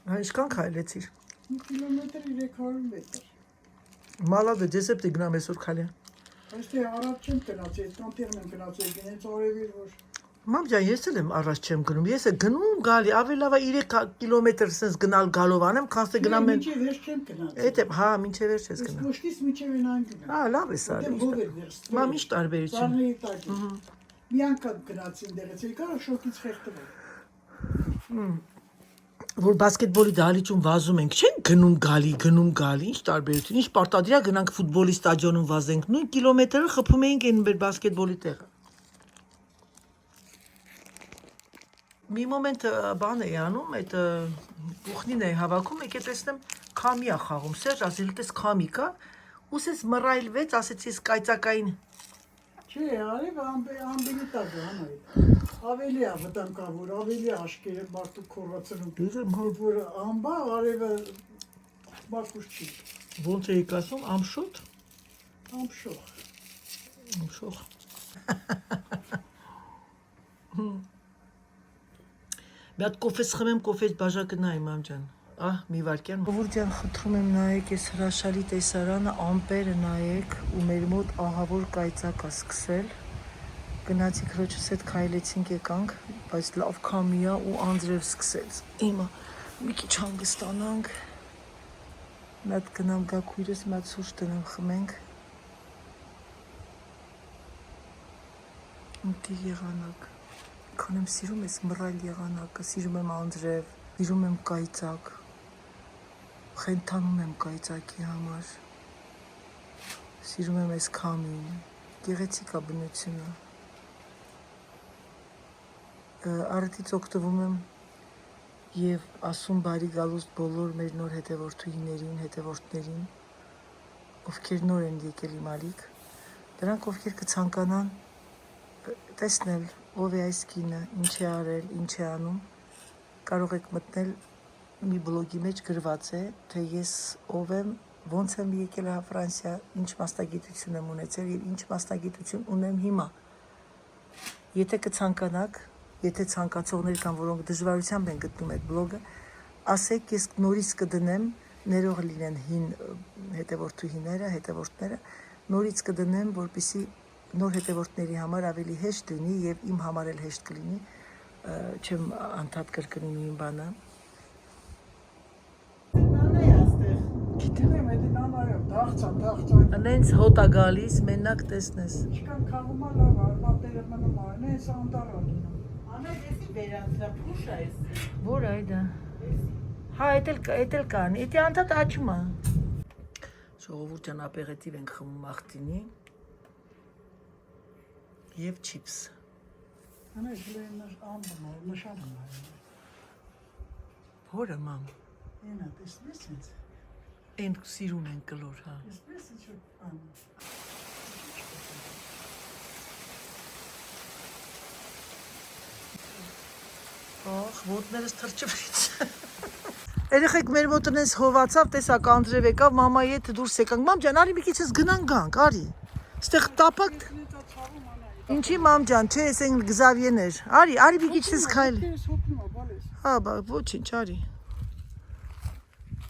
Ինչքան քայլեցիր։ 1 կիլոմետր 300 մետր։ Մալադը ջեսեպ դի գնամ այսօր քալյան։ Այստեղ առաջ չեմ գնացի, այդ կանտերն եմ գնացի, գնեց արևիր որ։ Մամ ջան, ես էլ եմ առաջ չեմ գնում։ Ես է գնում գալի, ավելի լավ է 3 կիլոմետր sense գնալ գալով անեմ, քան թե գնամ են։ Մինչև վերջ չեմ գնացի։ Էդ է, հա, մինչև վերջ ես գնա։ Ոչքից մինչև այն գնա։ Հա, լավ է սա։ Մամ ի՞նչ տարբերություն։ Սարների տակ։ Մի անգամ գնացի այնտեղից, եկա շոկից խեղդվել։ Որ բասկետբոլի դահլիճում վազում ենք, չեն գնում գալի, ինչ տարբերություն։ Ինչ պարտադիր է գնանք ֆուտբոլի ստադիոնում վազենք, նույն կիլոմետրը խփում էինք այն մեր բասկետբոլի տեղը։ Մի մոմենտ բան էի անում, այդ ուխնին էի հավաքում, եկե տեսնեմ քամի է խաղում, Սերժ ասել տես քամի կա, ուսես մռայլվեց, ասեցի կայծակային։ Չէ, արև ամբերի տակ է հանայ։ Ավելի է վտանգավոր, ավելի աշկերը մարդու քորացնում։ Որ ամբա արևը մարդուց չի։ Ոնց էիք ասում, ամշոտ։ Ամշող։ Մի հատ կոֆես խմեմ, կոֆեից բաժակը նայ, մամ ջան։ Ահ, մի վարքյան։ Ովուր ջան, խնդրում եմ նայեք այս հրաշալի տեսարանը, ամպերը նայեք, ու մեր մոտ ահավոր կայծակ է սկսել։ Գնացի քրոջս հետ քայլեցինք եկանք, բայց լավ քամի է ու անձրև սկսեց։ Հիմա մի քիչ հանգստանանք։ Մի հատ գնամ գա քույրս, մի հատ սուրճ դնեմ խմենք։ Ինտի եղանակ։ Քան եմ սիրում ես մռայլ եղանակը, սիրում եմ անձրև, սիրում եմ կայծակ, խենթանում եմ կայծակի համար, սիրում եմ այս քամին, գեղեցիկ է բնությունը, առիթից օգտվում եմ և ասում բարի գալուստ բոլոր մեր նոր հետևորդներին, ովքեր նոր են եկել իմ ալիք, դրանք ովքեր կցանկանան տեսնել ով է այս կինը, ինչ է արել, ինչ է անում, կարող եք մտնել մի բլոգի մեջ գրված է, թե ես ով եմ, ոնց եմ եկել Ֆրանսիա, ինչ մասնագիտություն եմ ունեցել և ինչ մասնագիտություն ունեմ հիմա։ Եթե կցանկանաք, եթե ցանկացողներ կան, որոնք դժվարությամբ են գտնում այդ բլոգը, ասեք, ես նորից կդնեմ, ներող լինեն հին հետևորդները, նորից կդնեմ, որպեսզի նոր հետևորդների համար ավելի հեշտ լինի և իմ համար էլ հեշտ կլինի, չեմ անդադ կրկնում իմ բանը։ Նենց հոտ է գալիս, մենակ տեսնես։ Ինչքան քաղում է լավ, արմատները մնում է, նենց անտառ է լինում։ Անա դեսի վերանցրա փուշա էս։ Որ այդա։ Հա, էդ էլ կան, էդի անդադ աչում է։ Ժողովուրդ ջան, ապեղետիվ ենք խմում աղտինի և չիպս։ Անա գլեն նշանը։ Որը մամ։ Ենա, տեսնես ինձ։ Են սիրուն են կլոր, հա։ Տեսնես ինչ անում։ Ախ, ոտներս թրջվեց։ Երեխեք մեր մոտ նես հովացավ, տեսակ անձրև եկավ, մամայի հետ դուրս եկանք։ Մամ ջան, արի մի քիչ ես գնանք, արի։ Ստեղ տապակ։ Ինչի մամ ջան, չէ, ես են գզավիեներ։ Արի մի քիչ ես քայլ։ Հա, ոչինչ, արի։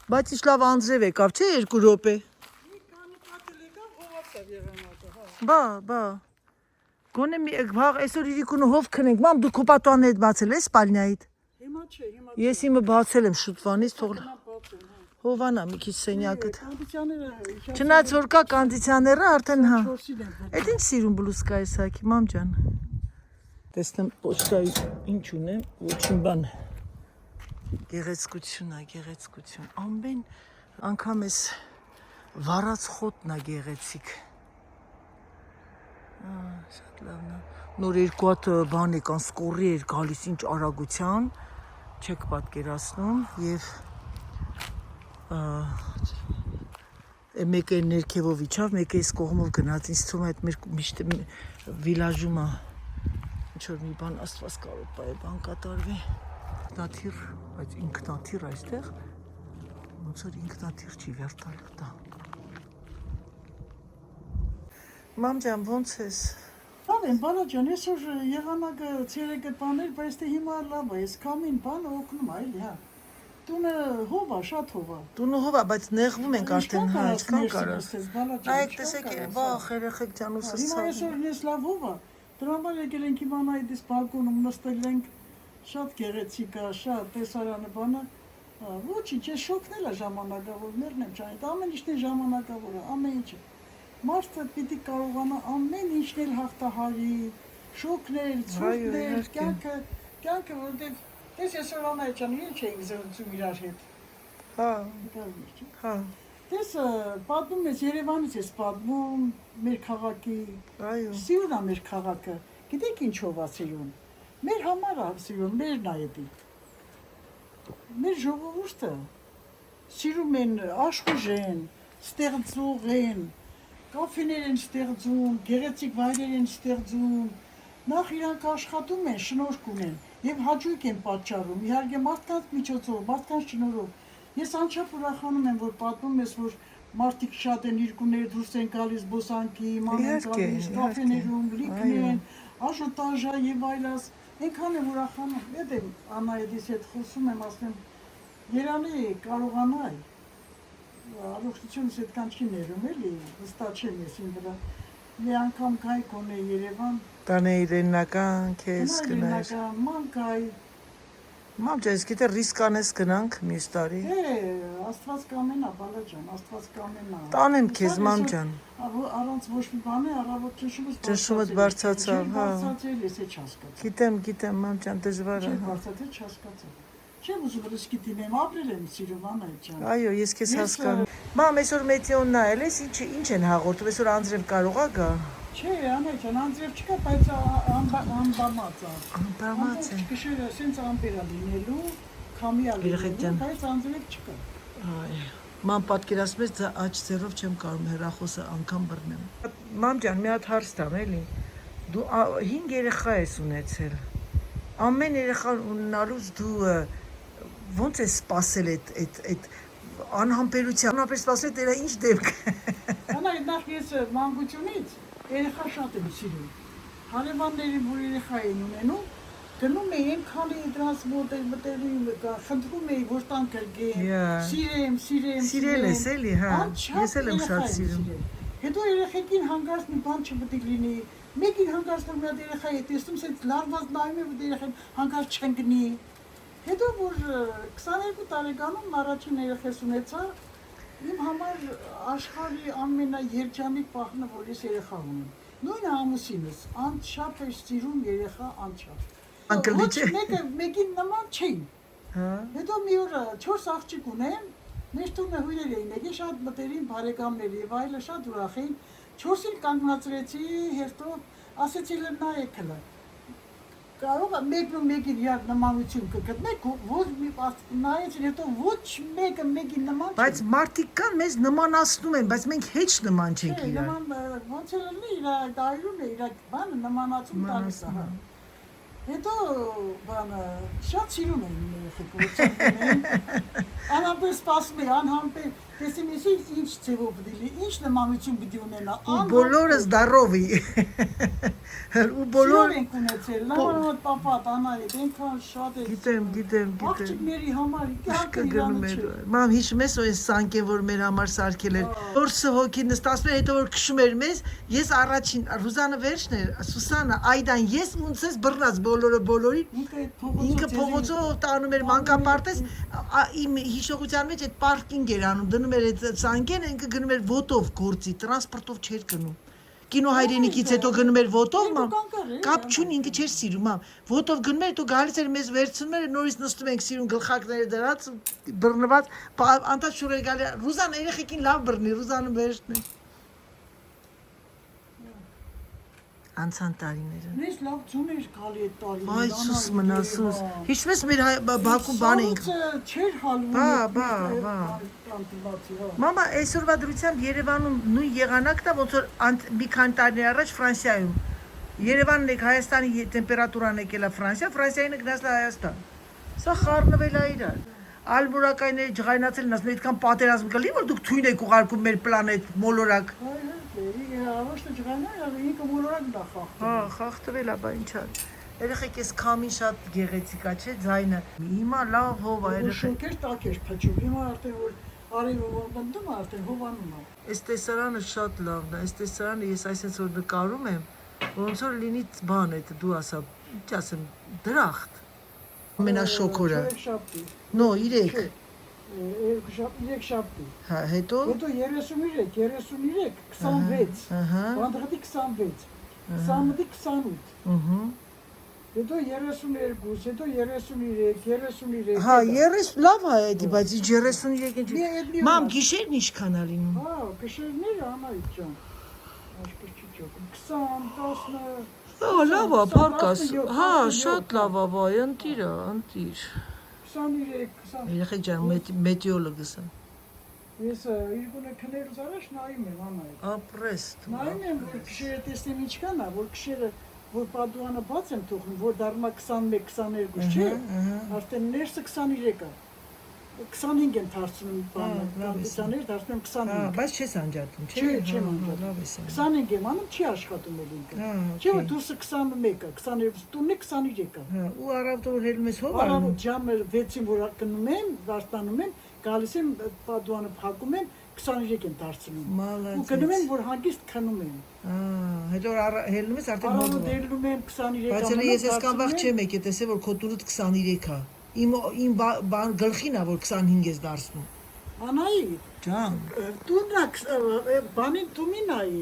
Բայց ինչ լավ անձրև եկավ, չէ, 2 րոպե։ Բա։ Գոնե վաղ այսօր իրիկունը հով քնենք, մամ դու քո պատուհանն հետ բացել ես սպալնյայիդ։ Հիմա չէ, հիմա։ Ես իմը բացել եմ շուտվանից, թող հովանա մի քիչ սենյակդ։ Չնայած որ կա կոնդիցիոները, արդեն հա։ Էդ ինչ սիրուն բլուսկա է սակի, մամ ջան։ Տեսնեմ պոչտայից ինչ ունեմ, ոչինչ բան։ Գեղեցկություն է, գեղեցկություն։ Ամեն անգամ էս վառած խոտն է գեղեցիկ։ Շատ լավն է։ Նոր 2 հատ բան եկան, սկորի էր գալիս ինչ արագության, չեք պատկերացնում և մեկը ներքևով իջավ, մեկը այս կողմով գնաց, ինձ թվում է այդ մեր միշտ վիլաժում է, ինչ-որ մի բան աստված կարող է բան կատարվի, ինքնաթիռ, բայց ինքնաթիռ այստեղ, ոնց որ ինքնաթիռ չի վերտալուտա։ Մամ ջան, ոնց ես։ Լավ եմ, բալա ջան, այսօր եղանակը ցերեկը բաներ, բայց դե հիմա լավ է, ես քամին բանը օգնում է, էլի, հա։ Տունը հով է, շատ հով է։ Տունը հով է, բայց նեղվում ենք արդեն, հա, ինչքան կարաս։ Բալաջան, Այ տեսեք, վախ, երեխեք ջան ուսս Հիմա այսօր ես լավ հով է։ Դրա համար եկել ենք իմանա այդպես բալկոնում նստել ենք, շատ գեղեցիկ է, շատ տեսարանը բանը։ Ոչինչ, ես շոկնել է ժամանակավորներն եմ ճանիտ, ամեն ինչն է ժամանակավոր է, ամեն ինչը։ Մարդը պիտի կարողանա ամեն ինչն էլ հաղթահարի, շոկնել, ցույցնել, կյանքը, որտեղ Ես այսօր անայ ջան, ինչ էինք զրուցում իրար հետ։ Հա, հա։ Ես պատմում ես Երևանից ես պատմում, մեր քաղաքի։ Այո։ Սիրուն է մեր քաղաքը։ Գիտեք ինչով է սիրուն։ Մեր համար է սիրուն, մերն է էդի։ Մեր ժողովուրդը սիրում են աշխուժեն, ստեղծող են, կաֆեներ են ստեղծում, գեղեցիկ վայրեր են ստեղծում։ Նախ իրանք աշխատում են, շնորհք ունեն եւ հաճույք են պատճառում։ Իհարկե մարդկանց միջոցով, մարդկանց շնորհով։ Ես անչափ ուրախանում եմ, որ պատմում ես, որ մարդիկ շատ են երկուներ դուրս են գալիս զբոսանքի, ման են գալիս կաֆեներում, լիքն են, աժոտաժա եւ այլս։ Այնքան եմ ուրախանում։ Եթե Անահետիս հետ խոսում եմ, ասում Երանի կարողանա առողջությունս այդքան չի ներում էլի, վստահ չեմ ես ինձ վրա։ Մի անգամ կայք ունե Երևան։ Տանը իրենական քեզ գնար։ Իրենական, մանկայ։ Մամ ջան, գիտե ռիսկ անես գնանք մյուս տարի։ Աստված կամենա, բալաջան, Աստված կամենա։ Տանեմ քեզ, մամ ջան։ Առանց ոչ մի բանի, առավոտ ճնշումդ բարձրացավ, հա։ Բարձրացել ես է չհասկացա։ Գիտեմ, մամ ջան, դժվար է։ Չէ, բարձրացել չհասկացա։ Չեմ ուզում ռիսկի դիմեմ, ապրել եմ սիրում Անահիտ ջան։ Այո, ես քեզ հասկանում։ Մամ, այսօր մեթեոն նայել ես, ինչ են հաղորդում, այսօր անձրև կարող է գա։ Չէ, Անահիտ ջան, անձրև չկա, բայց անբամած է։ Անբամած է։ Գիշերը սենց ամպեր է լինելու, քամի է լինելու, բայց անձրև չկա։ Այ, մամ պատկերացնում ես աջ ձեռով չեմ կարող հեռախոսը անգամ բռնեմ։ Մամ ջան, մի հատ հարց տամ, էլի։ Դու 5 երեխա ես ունեցել։ Ամեն երեխա ունենալուց դու ո՞նց ես սпасել այդ անհամբերության, անհամբեր սпасել դերա ինչ դեպք։ Անահիտ, նախ ես մանկությունից երեխա շատ եմ սիրում։ Հարևաններին, որ երեխա են ունենում, գնում էին, քանի դրանց մոտ էր մտերում, խնդրում էի, որ տան կրգեն, սիրեմ։ Սիրել ես էլի, հա, ես էլ եմ շատ սիրում։ Հետո երեխեքին հանգարց մի բան չպետք լինի, մեկին հանգարց որ մի հատ երեխա է տեսնում, սենց լարված նայում է, որ երեխան հանգարց չընկնի։ Հետո որ 22 տարեկանում առաջին երեխես ունեցա, իմ համար աշխարհի ամենաերջանիկ պահն է, որ ես երեխա ունեմ։ Նույնը ամուսինս, անչափ է սիրում երեխա, անչափ։ Ոչ մեկին նման չէին։ Հա։ Հետո մի օր 4 աղջիկ ունեմ, մեր տունը հյուրեր էին եկել, շատ մտերիմ բարեկամներ եւ այլը շատ ուրախ էին։ 4-ին կանգնացրեցի, հետո ասեցի լնա եկլը։ Կարող է մեկին իրար նմանություն կգտնեք, ոչ մի նայեցին, հետո ոչ մեկը մեկին նման չէ։ Բայց մարդիկ կան մեզ նմանացնում են, բայց մենք հեչ նման չենք իրար։ Նման ոնց էլ լինի, իր դայրում է, իր բանը նմանացում տալիս է։ Հետո բանը շատ սիրում են երեխեքը, անհամբեր սպասում է, անհամբեր, տեսեմ ես ինչ ձևով դիլի, ինչ նմանություն պիտի ունենա։ Ու բոլորը զդարովի։ Ու բոլոր ենք ունեցել, նմանոտ պապատ, Անահիտ, այնքան շատ է։ Գիտեմ։ Աղջիկների համար իհարկե Գնում էր։ Մամ հիշում ես այս սանկեն, որ մեր համար սարքել էր։ 4 հոգի նստածներ, հետո որ քշում էր մեզ, ես առաջին, Ռուզանը վերջն էր, Սուսանը, Այդան, ես ունցես բռնած բոլորին։ Ինքը փողոցով տանում էր մանկապարտեզ, իմ հիշողության մեջ այդ պարկինգ էր անում, դնում էր այդ սանկեն, ինքը գնում էր ոտով գործի, տրանսպորտով չէր գնում։ Կինո հայրենիքից հետո գնում էր ոտով, մամ, կապ չունի, ինքը չէր սիրում, մամ, ոտով գնում էր, հետո գալիս էր մեզ վերցնում էր, նորից նստում ենք սիրուն գլխակները դրած, բռնված, անտած շուր էր գալի, Ռուզան երեխեքին լավ բռնի, Ռուզանը վերջն է։ Անցան տարիները։ Մեզ լավ ձուն էր գալի այդ տարիները։ Այ սուս մնասուս։ Հիշում ես մեր Բաքու բան էինք։ Չէր հալվում։ Մամա, այսօրվա դրությամբ Երևանում նույն եղանակն է, ոնց որ մի քանի տարիներ առաջ Ֆրանսիայում։ Երևանն եք Հայաստանի տեմպերատուրան եկել է Ֆրանսիային գնաց Հայաստան։ Սա խառնվել է իրար։ Ալբուրակայինները ջղայնացել են, ասում այդքան պատերազմ կլինի, որ դուք թույն եք ուղարկում մեր պլանետ մոլորակ։ Ոչ թե ջղայնա, ինքը մոլորակ դա խախտվել։ Հա, խախտվել է, բա ինչ ա։ Երեխեք էս քամին շատ գեղեցիկ է, չէ՞, ձայնը։ Հիմա լավ հով է, երեխեք։ Շոկեր տակեր փչում։ Հիմա արդեն որ արևը որդնում արդեն հովանում է։ Այս տեսարանը շատ լավն է։ Այս տեսարանը ես այսպես որ նկարում եմ, ոնց որ լինի բան է, դու ասա, ինչ ասեմ, դրախտ։ Ամենաշոկորը։ Շաբթի։ Նո, 3։ Երեք շաբթի։ Հա, հետո։ Հետո 33, 26, 26։ Ահա։ Վանդղդի 26։ 20-ի 28։ Ահա։ Հետո 32, հետո 33, 33։ Հա, 30 լավ է դա, բայց 33 ինչ։ Մի Մամ, գիշերն ինչքան է լինում։ Հա, գիշերները Անահիտ ջան։ Աշխի չի ճոք։ 20, 10 Հա, լավ է, պարկաս։ Հա, շատ լավ է, բայ, ընտիր։ 23, 20։ Երեխեք ջան, մեթեորոլոգս եմ։ Ես երկու քներուց առաջ նայում եմ Անահիտ։ Ապրես։ Նայում եմ, որ գիշերը տեսնեմ ինչքան է, որ գիշերը որ պատուանը բաց եմ թողնում, որ դառնա 21, 22, չէ։ Արդեն ներսը 23 է։ 25 եմ դարձնում բանը, կամպուսաներ դարձնում 25։ Բայց չես անջատում, չէ՞։ Չէ, չեմ անջատում։ Լավ ես անում։ 25 եմ անում, չի աշխատում էլ ինքը։ Չէ, որ դուրսը 21 է, 22, տունն է 23 է։ Հա, ու առավոտը որ հելում ես հով Առավոտ անում։ ժամը 6-ին որ գնում եմ, վաստանում եմ, գալիս եմ պատուանը փակում եմ, 23 եմ դարձնում։ Ու Մալացեց։ գնում եմ, որ հանգիստ քնում եմ։ Հետո հելնում ես արդեն Առավոտ հով։ դելնում եմ 23 Բայց էլ ես այսքան վաղ չեմ եկել, տեսե որ քո տունդ 23 է։ Իմ բան գլխին է որ 25 ես դարձնում։ Անահիտ, Ջան։ տուննա բանին տումին այ։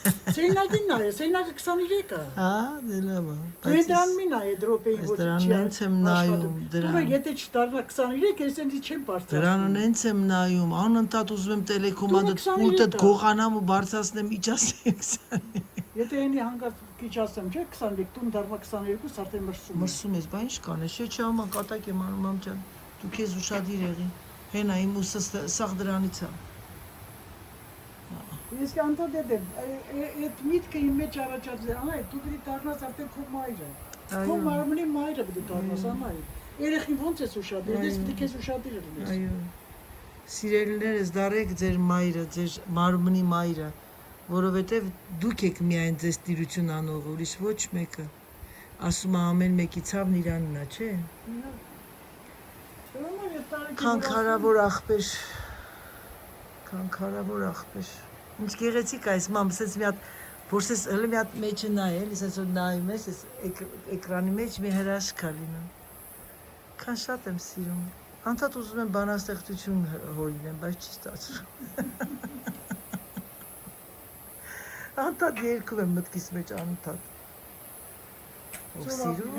Սեյնագին այ, սեյնագը 23 է։ Հա, դե լավ է։ Դու դրան մին այ դրոպեի որ դրան հենց եմ նայում, դրան։ Դուրը եթե չդառնա 23, ես ինձ չեմ բարձրացնում։ Դրան հենց եմ նայում, անընդհատ ուզում եմ տելեկոմանդը Տունը 23 պուլտդ գողանամ ու բարձրացնեմ իջասեմ 20։ Եթե այնի հանգած քիչ ասեմ, չէ, 23, տուն դառնա 22, արդեն մրսում։ Մրսում ես, բա ինչ կանես, չէ՞ չամա կատակ եմ անում մամ ջան։ Դու քեզ ուշադիր եղի։ Հենա իմ ուսը սաղ դրանից է։ Ես կանտո դեմ, այդ միտքը իմ մեջ առաջացել է, այ դու դրի դառնաս արդեն քո մայրը։ Քո մարմնի մայրը դու դառնաս, անայ։ Երեխին ոնց ես ուշադիր, ես պիտի քեզ ուշադիր լինես։ Այո։ Սիրելիներս, դարեք ձեր մայրը, ձեր մարմնի մայրը, որովհետև դուք եք միայն ձեզ տիրություն անող, ուրիշ ոչ մեկը։ Ասում է ամեն մեկի ցավն իրանն է, չէ՞։ Քանքարավոր աղբեր։ Քանքարավոր աղբեր։ Ինչ գեղեցիկ է այս մամ, ասես մի հատ որսես հələ մի հատ մեջը նայել, ասես որ նայում ես, այս էկրանի մեջ մի հրաշք է լինում։ Քան շատ եմ սիրում։ Անդադ ուզում եմ բանաստեղծություն հորինեմ, բայց չի ստացվում։ Անդադ երկում եմ մտքիս մեջ անընդհատ։ Ով սիրում,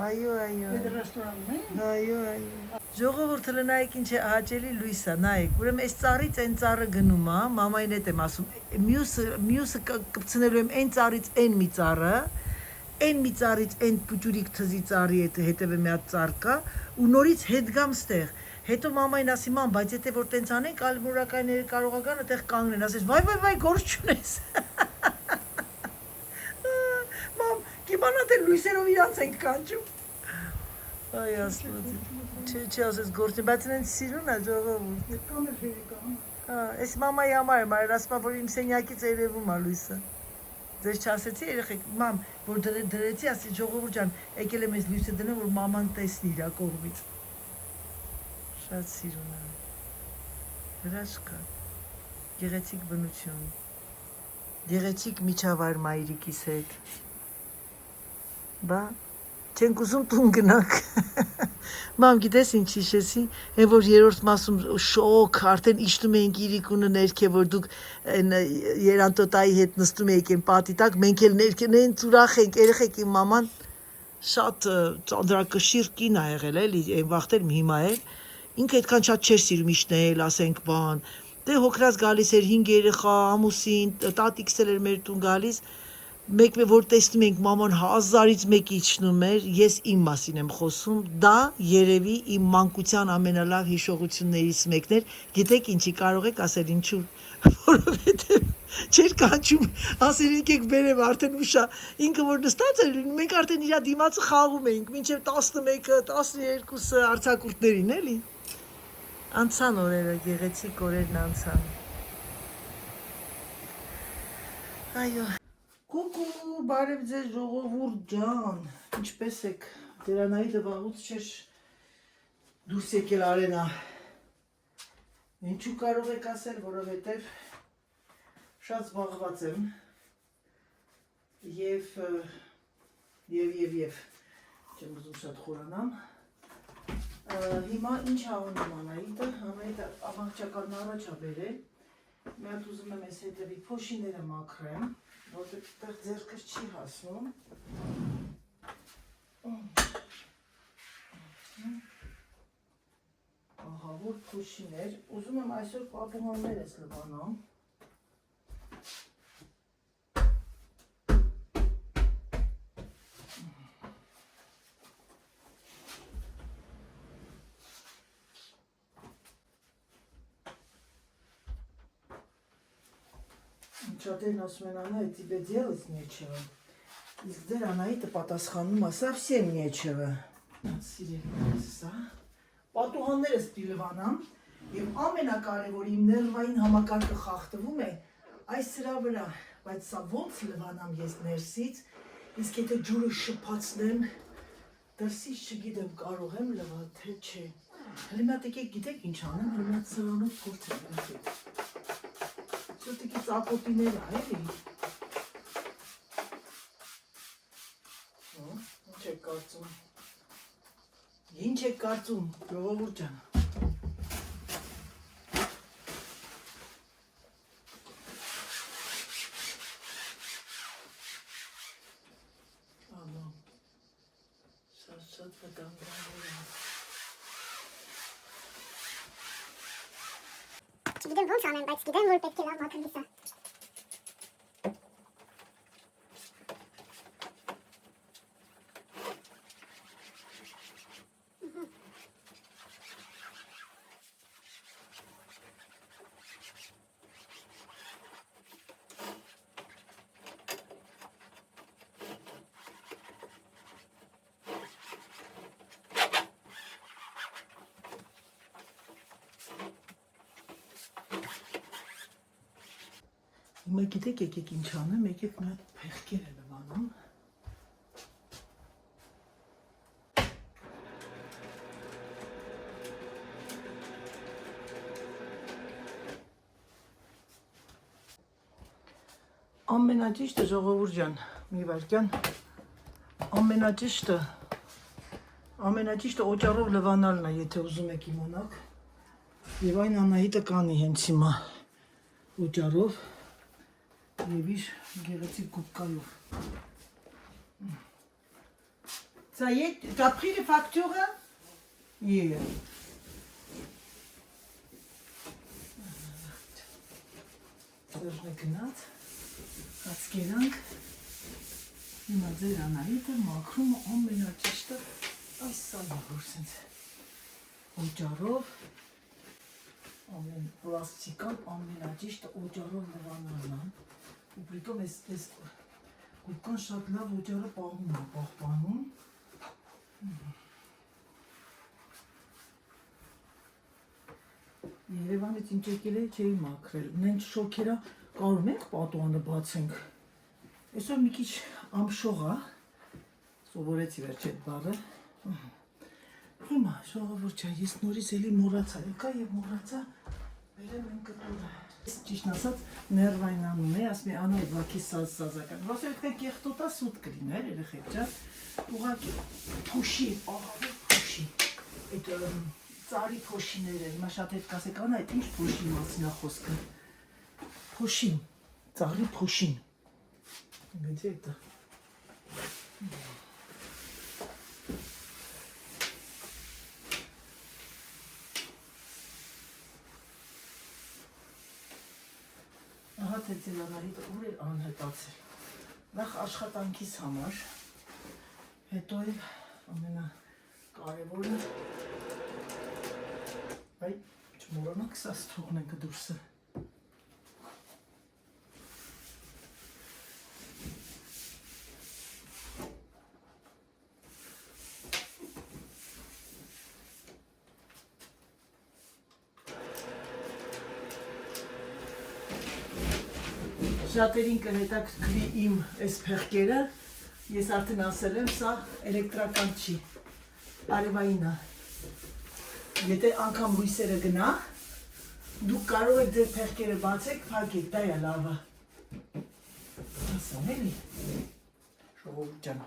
այո, այո։ Այդ ռեստորանն է։ Այո, այո։ Ժողովուրդը նայեք ինչ է ահաճելի լույս է, նայեք։ Ուրեմն այս ծառից այն ծառը գնում է, մամային հետ եմ ասում։ Մյուսը կպցնելու եմ այն ծառից այն մի ծառը, այն մի ծառից այն փուճուրիկ թզի ծառի հետևը մի հատ ծառ կա, ու նորից հետ գամ ստեղ։ Հետո մամային ասի, մամ, բայց եթե որ տենց անենք, այլ մուրակայինները կարող է գան այդտեղ կանգնեն, ասես, վայ, գործ չունես։ Մամ, կիմանա թե լույսերով իրանց ենք կանչում։ Այ աստված։ Չէ, ասես գործ, բայց ինձ սիրուն է ժողովուրդ։ Կան էլ ֆերիկան։ Հա, այս մամայի համար եմ արել, ասում որ իմ սենյակից երևում է լույսը։ Ձեզ չասեցի երեխեք, մամ, որ դրեցի, ասի ժողովուրդ ջան, եկել եմ այս լույսը դնեմ, որ մաման տեսնի իր կողմից։ Շատ սիրուն է։ Հրաշք է։ Գեղեցիկ բնություն։ Գեղեցիկ միջավայր մայրիկիս հետ։ Բա չենք ուզում տուն գնանք։ Մամ, գիտես ինչ հիշեցի, այն որ երրորդ մասում շոկ, արդեն իջնում էինք իրիկունը ներքև, որ դուք Երանտոտայի հետ նստում եք այն պատի տակ, մենք էլ ներքևն ուրախ ենք, երեխեք իմ մաման շատ ծանրակշիռ կին ա եղել էլի, այն վաղտեր հիմա էլ, ինքը այդքան շատ չէր սիրում իջնել, ասենք բան, դե հոգրած գալիս էր 5 երեխա, ամուսին, տատիկս էլ էր մեր տուն գալիս, մեկ որ տեսնում ենք մաման 1000-ից մեկ իջնում էր, ես իմ մասին եմ խոսում, դա երևի իմ մանկության ամենալավ հիշողություններից մեկն էր, գիտեք ինչի կարող եք ասել ինչու, որովհետև չէր կանչում, ասել եկեք բերեմ արդեն ուշա, ինքը որ նստած էր, մենք արդեն իր դիմացը խաղում էինք, մինչև 11-ը, 12-ը արձակուրդներին էլի, անցան օրերը, գեղեցիկ օրերն անցան, այո, Քո Կուկու, բարև ձեզ ժողովուրդ ջան, ինչպես եք, Դերանայիդը վաղուց չէր դուրս եկել արենա, ինչու կարող եք ասել, որովհետև շատ զբաղված եմ և չեմ ուզում շատ խորանամ, հիմա ինչ անում Անահիտը, Անահիտը ամաղջականն առաջ ա բերել, մի հատ ուզում եմ ես հետևի փոշիները մաքրեմ, որտեղ տեղ ձերքս չի հասնում, ահա որ փոշիներ, ուզում եմ այսօր պատուհաններ ես լվանամ, Շատերն ասում են Անահիտ, тебе делать нечего, իսկ ձեր Անահիտը պատասխանում է совсем нечего, սիրելիներս սա, պատուհաններս պիտի լվանամ և ամենակարևորը իմ ներվային համակարգը խախտվում է այս սրա վրա, բայց սա ոնց լվանամ ես ներսից, իսկ եթե ջուրը շփացնեմ, դրսից չգիտեմ կարող եմ լվել, թե չէ, հլի մատ եկեք գիտեք ինչ անեմ, հլի մատ սրանով փորձեմ եկեք, Սոտիկի ծապոտիները, էլի, ինչ եք կարծում, ինչ եք կարծում, ժողովուրդ ջան, ալո, շատ վտանգավոր է, Չգիտեմ ոնց անեմ, բայց գիտեմ, որ պետք է լավ մաքրվի սա։ Հիմա գիտեք եկեք ինչ անեմ, եկեք մի հատ փեղկեր է լվանում, ամենաճիշտը ժողովուրդ ջան, մի վարկյան, ամենաճիշտը օճառով լվանալն է, եթե ուզում եք իմանաք, և այն Անահիտը կանի հենց հիմա օճառով, և իր գեղեցիկ գուբկայով. Ça y est, tu as pris les factures? Yeah. Սերժը գնաց, հացկերանք, հիմա ձեր Անահիտը մաքրում ամենաճիշտը այս սալը, որ սենց օճառով, ամեն պլաստիկան ամենաճիշտը օճառով լվանալն է, ու պրիտոմ ես գուբկան շատ լավ օճառը պահպանում, Երևանից ինչ եկել է չէի մաքրել, նենց շոքերա կարում ենք պատուանը բացենք, այսօր մի քիչ ամշող է, սովորեցի վերջ այդ բառը, հիմա ժողովուրդ ջան, ես նորից էլի մոռացա, եկա և մոռացա բերեմ են կտորը, ճիշտն ասած ներվային անում է, ասում է Անահիտ վաքի սազական, վասը պետք է կեղտոտա սուտ կլիներ երեխեք ջան, ուղղակի փոշի, ահա փոշի, այդ ծարի փոշիները, հիմա շատ հետ կասեք Անահիտ, ինչ փոշի մասին է խոսքը, փոշին, ծաղրի փոշին, գիտի էտա, ահա թե ձեր Անահիտը ուր էր անհետացել, նախ աշխատանքիս համար, հետո էլ ամենակարևորը, Այ, չմոռանաք սաս թողնենք դուրսը։ Շատերին կհետաքրքրի իմ այս փեղկերը, ես արդեն ասել եմ, սա էլեկտրական չի, արևային է։ Եթե անգամ լույսերը գնա, դուք կարող եք ձեր փեղկերը բացեք, փակեք, դա է լավը։ Ասամ էլի, ժողովուրդ ջան,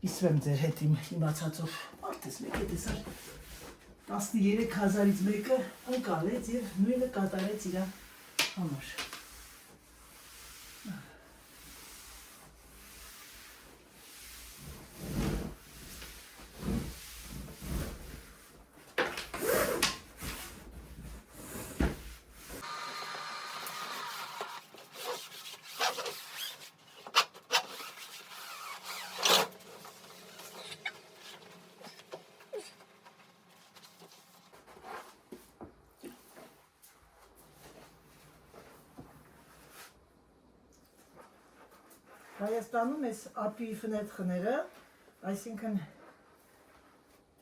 իսվեմ ձեր հետ իմ իմացածով, արդես մեկ է տեսար 13,000-ից մեկը ընկալեց և նույնը կատարեց իրա համար։ Հայաստանում ես ապի ֆնետխները, այսինքն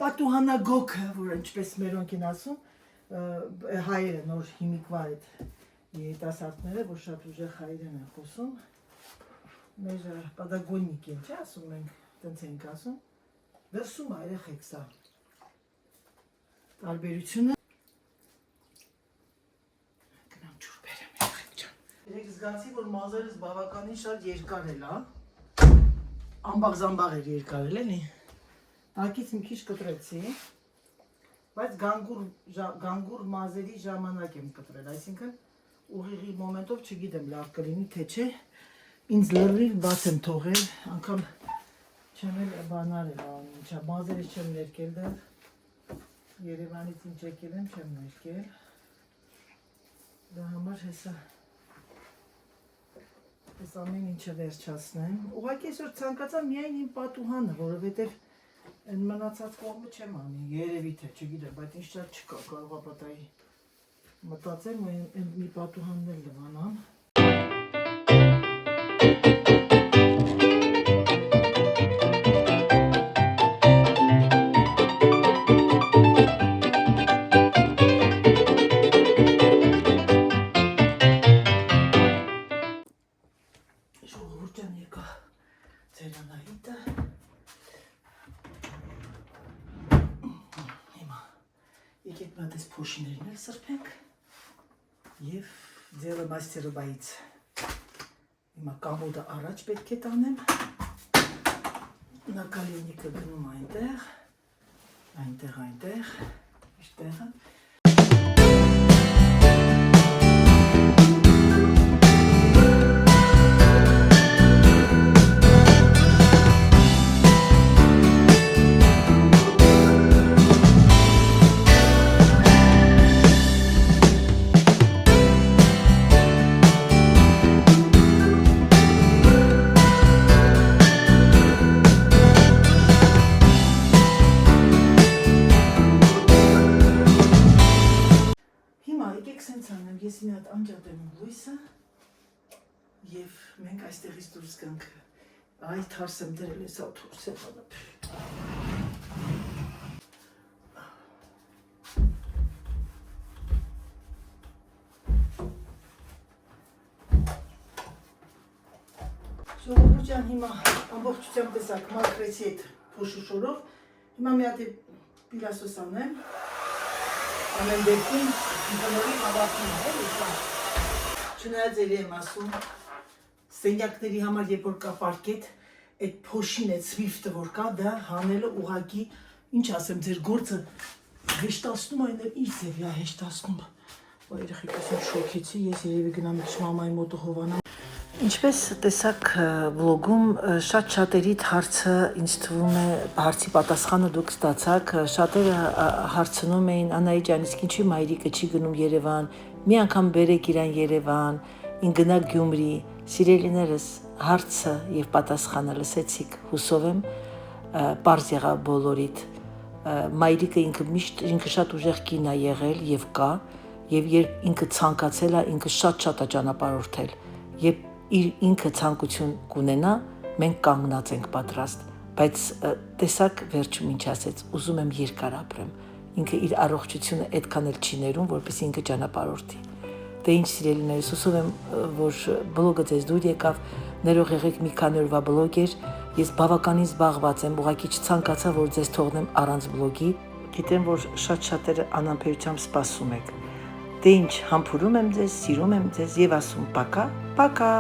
պատուհանագոքը, որ ինչպես մերոնք են ասում, հայերը նոր հիմիկվա այդ երիտասարդները, որ շատ ուժեղ հայերեն են խոսում, մեր պադագոնիկ են, չէ ասում մենք, տենց ենք ասում, դրսում է երեխեք սա տարբերությունը։ Գնամ ջուր բերեմ երեխեք ջան։ Երեք զգացի, որ մազերս բավականին շատ երկար էլ, ամբաղ-զամբաղ էր երկար էլ, էլի։ Տակից մի քիչ կտրեցի, բայց գանգուր մազերի ժամանակ եմ կտրել, այսինքն ուղիղի մոմենտով չգիտեմ լավ կլինի, թե չէ, ինձ լրիվ բաց եմ թողել, անգամ չեմ էլ բանարել, մազերից չեմ ներկել դեռ, Երևանից ինչ եկել եմ, չեմ ներկել, դա համար հեսա Ես ամեն ինչը վերջացնեմ, ուղղակի այսօր ցանկացա միայն իմ պատուհանը, որովհետև այն մնացած կողմը չեմ անի, երևի թե, չգիտեմ, բայց ինչ շատ չկա, կարող ապատայի մտածեմ ու այն մի պատուհանն էլ լվանամ։ Եկեք մատ այս փոշիներն էլ սրբենք և ձելը մաստերը բայից հիմա կամոդը առաջ պետք է տանեմ նակալինիկը գնում այնտեղ իշտեղը Ես մի հատ անջատեմ լույսը և մենք այստեղից դուրս գանք այ թարս եմ դրել ես աթոր սեղանը Ժողովուրդ ջան հիմա ամբողջությամբ տեսակ մաքրեցի այդ փոշուշորով հիմա մի հատ պիլասոս անեմ ամեն դեպքում ինքնորի հավաքին է, չնայած էլի եմ ասում, սենյակների համար երբ որ կա պարկետ, այդ փոշին, այդ սվիֆտը որ կա, դա հանելը ուղղակի, ինչ ասեմ, ձեր գործը հեշտացնում այն էլ իր ձևի է հեշտացնում, որ երեխեքս եմ շոքեցի, ես երևի գնամ իջ մամայի մոտը հովանամ։ Ինչպես տեսակ վլոգում շատ շատերիդ հարցը ինձ թվում է հարցի պատասխանը դուք ստացաք, շատերը հարցնում էին Անայի ջան, իսկ ինչի մայրիկը չի գնում Երևան, մի անգամ բերեք իրան Երևան, ին գնա Գյումրի, սիրելիներս հարցը եւ պատասխանը լսեցիք, հուսով եմ պարզ եղավ բոլորիդ, մայրիկը ինքը շատ ուժեղ կին է եղել եւ կա, եւ երբ ինքը ցանկացել է, ինքը շատ է ճանապարհորդել, եւ ինքը ցանկություն կունենա, մենք կանգնած ենք պատրաստ, բայց տեսակ վերջում ինչ ասեց, ուզում եմ երկար ապրեմ, ինքը իր առողջությունը այդքան էլ չի ներում, որպեսզի ինքը ճանապարհորդի։ Դե ինչ սիրելիներս, հուսով եմ, որ բլոգը ձեզ դուր եկավ, ներող եղեք մի քանի օրվա բլոգ էր, ես բավականին զբաղված եմ, ուղղակի չցանկացա, որ ձեզ թողնեմ առանց բլոգի, գիտեմ, որ շատ-շատերը անհամբերությամբ սպասում եք։ Դե ինչ, համբուրում եմ ձեզ, սիրում եմ ձեզ եւ ասում պակա, պակա։